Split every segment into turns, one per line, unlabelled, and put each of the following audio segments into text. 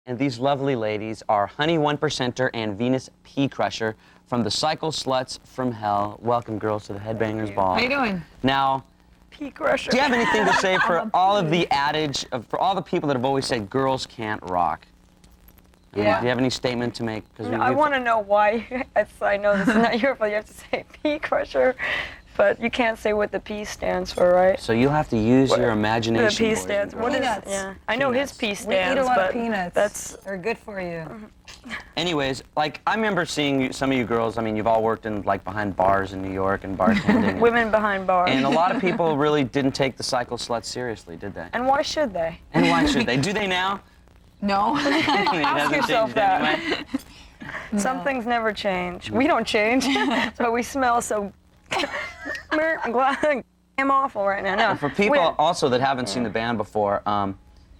And these lovely ladies are Honey 1%er and Venus P Crusher from the Cycle Sluts from Hell. Welcome, girls, to the Headbangers Ball.
How you doing?
Now,
P Crusher.
do you have anything to say for all of the adage, for all the people that have always said girls can't rock?
Yeah.
Do you have any statement to make?
No, I want to know why. I know this is not your fault. You have to say P Crusher, but you can't say what the P stands for, right?
So you'll have to use your imagination.
The P
boys and
stands.
girls.
What is?
Peanuts.
Yeah, I know his P
We
stands,
eat a lot
but
of peanuts. They're good for you.
Anyways, like, I remember seeing some of you girls, I mean, you've all worked in, like, behind bars in New York and bartending.
women behind bars.
And a lot of people really didn't take the Cycle Sluts seriously, did they?
And why should they?
And why should they? Do they now?
No.
Ask yourself that.
Anyway.
Some things never change. We don't change, but we smell so I'm awful right now. No.
And for people also that haven't seen the band before,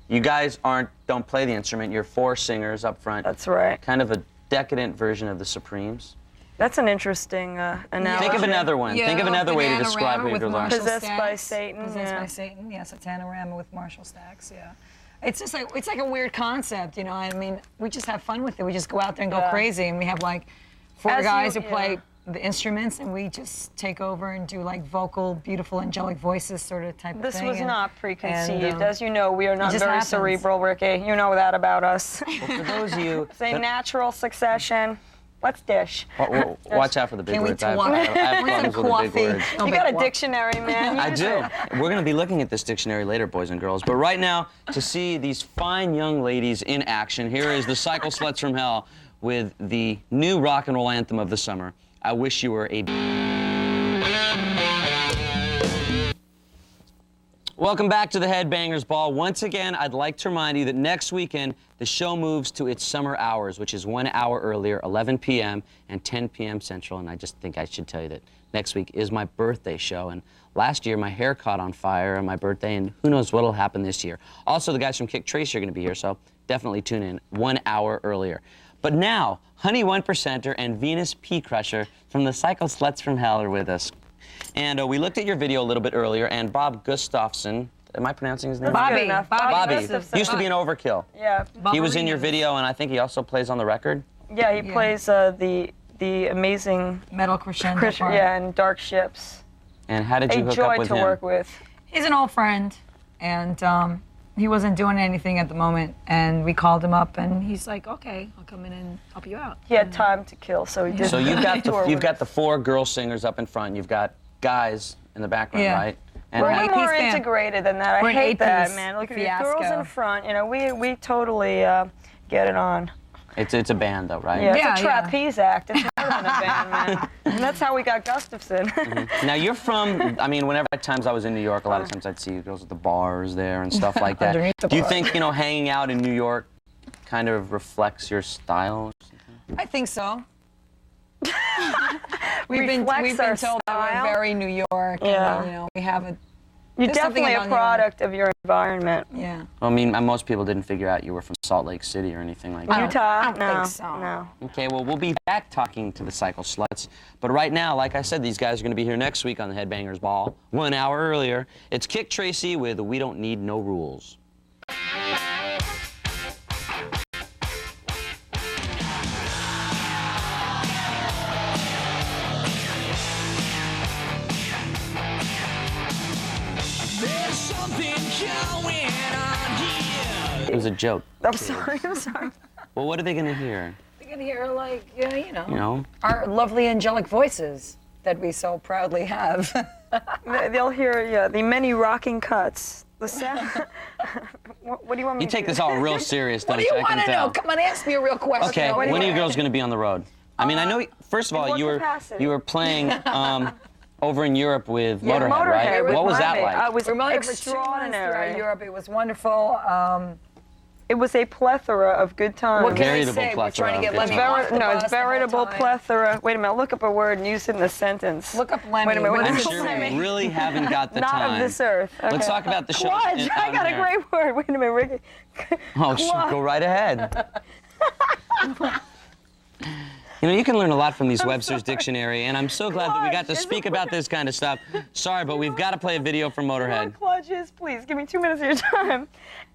you guys don't play the instrument. You're four singers up front.
That's right.
Kind of a decadent version of the Supremes.
That's an interesting analogy.
Think of another one.
Yeah,
Think of another way to describe who you girls are.
Possessed by Satan.
Possessed
Yeah.
by Satan. Yes, a Tanorama with Marshall Stacks. Yeah. It's just like a weird concept, you know. I mean, we just have fun with it. We just go out there and go crazy, and we have like four guys who play the instruments, and we just take over and do like vocal, beautiful, angelic voices sort of type of thing.
This was not preconceived.
and,
As you know, we are not
just
very
happens.
cerebral, Ricky. You know that about us.
Well, for those of you...
It's a natural succession. Let's dish.
Watch out for the big
Can we
words. I
talk?
have problems with the big words.
You got a dictionary, man.
I
Use
do.
it.
We're going to be looking at this dictionary later, boys and girls. But right now, to see these fine young ladies in action, here is the Cycle Sluts from Hell with the new rock and roll anthem of the summer, I Wish You Were a... Welcome back to the Headbangers Ball. Once again, I'd like to remind you that next weekend, the show moves to its summer hours, which is 1 hour earlier, 11 p.m. and 10 p.m. Central. And I just think I should tell you that next week is my birthday show. And last year, my hair caught on fire on my birthday, and who knows what'll happen this year. Also, the guys from Kick Tracy are going to be here, so definitely tune in 1 hour earlier. But now, Honey 1%er and Venus P Crusher from the Cycle Sluts from Hell are with us. And we looked at your video a little bit earlier, and Bob Gustafson, am I pronouncing his name?
Bobby.
Bobby.
Gustafson.
Used to be in Overkill.
Yeah.
He was in your video, and I think he also plays on the record.
Yeah, he plays the amazing
metal crescendo part.
Yeah, and Dark Ships.
And how did you hook
joy
up with
to
him?
work with.
He's an old friend, and he wasn't doing anything at the moment, and we called him up, and he's like, okay, I'll come in and help you out.
He had time to kill, so he did.
So you've got the four girl singers up in front. You've got guys in the background, right? And
We're
eight-piece
more
band.
integrated than that.
We're
I
an
hate that,
eight-piece
man. Look at the
fiasco.
girls in front. You know, we totally get it on.
it's a band, though, right?
Yeah,
Yeah,
it's a trapeze act. It's more than a band, man. And that's how we got Gustafson.
Now you're from. I mean, whenever at times I was in New York, a lot of times I'd see you girls at the bars there and stuff like that.
Underneath the
Do you
bar.
think hanging out in New York kind of reflects your style?
I think so. we've been
Reflects our
told that
style.
we're very New York.
Yeah.
And, we have a.
You're
There's something
definitely a
about New York.
product of your environment.
Yeah.
Well, I mean, most people didn't figure out you were from Salt Lake City or anything like that.
Utah?
I don't
No,
think so.
no.
Okay, well, we'll be back talking to the Cycle Sluts. But right now, like I said, these guys are going to be here next week on the Headbangers Ball, 1 hour earlier. It's Kick Tracy with We Don't Need No Rules.
There's something going on here.
It was a joke.
I'm sorry, I'm sorry.
Well, what are they going to hear?
They're gonna hear like you know,
You know?
our lovely angelic voices that we so proudly have.
They'll hear the many rocking cuts. The sound. What do you want me
You
to
take
do?
this all real serious, don't
What do you
I can
want to
tell.
know? Come on, ask me a real question.
Okay,
What do
when are
you
you girls going to be on the road? I mean, I know, first of
In
all,
what
you
capacity?
were playing over in Europe with
Yeah,
Motorhead,
Motorhead,
right?
with
What was that
Motorhead.
like?
It was
We're motored for 2 months
extraordinary.
throughout Europe. It was wonderful.
It was a plethora of good times.
What can
Veritable
I say? We're
plethora
trying to
of
get
good
Lemmy
times.
off the bus
It's
the whole
veritable
time.
plethora. Wait a minute, look up a word and use it in a sentence.
Look up Lemmy.
Wait a minute,
What
wait a
I'm
is
minute.
sure
Lemmy?
we really haven't got the
Not
time.
of this earth. Okay.
Let's talk about the show.
Cludge, I got a great word. Wait a minute, Ricky.
Oh, go right ahead. You know, you can learn a lot from these Webster's Dictionary, and I'm so glad that we got to
Kludge,
speak about this kind of stuff. Sorry, but we've got to play a video from Motorhead.
Kludge is, please, give me 2 minutes of your time.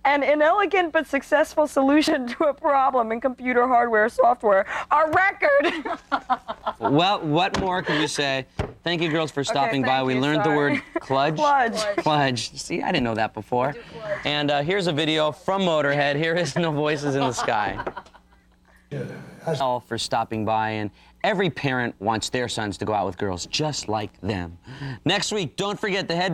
An inelegant but successful solution to a problem in computer hardware software. A record!
Well, what more can we say? Thank you, girls, for stopping by.
thank
We
you,
learned the word kludge.
Kludge.
Kludge. See, I didn't know that before. And here's a video from Motorhead. Here is No Voices in the Sky. All for stopping by, and every parent wants their sons to go out with girls just like them. Next week, don't forget the head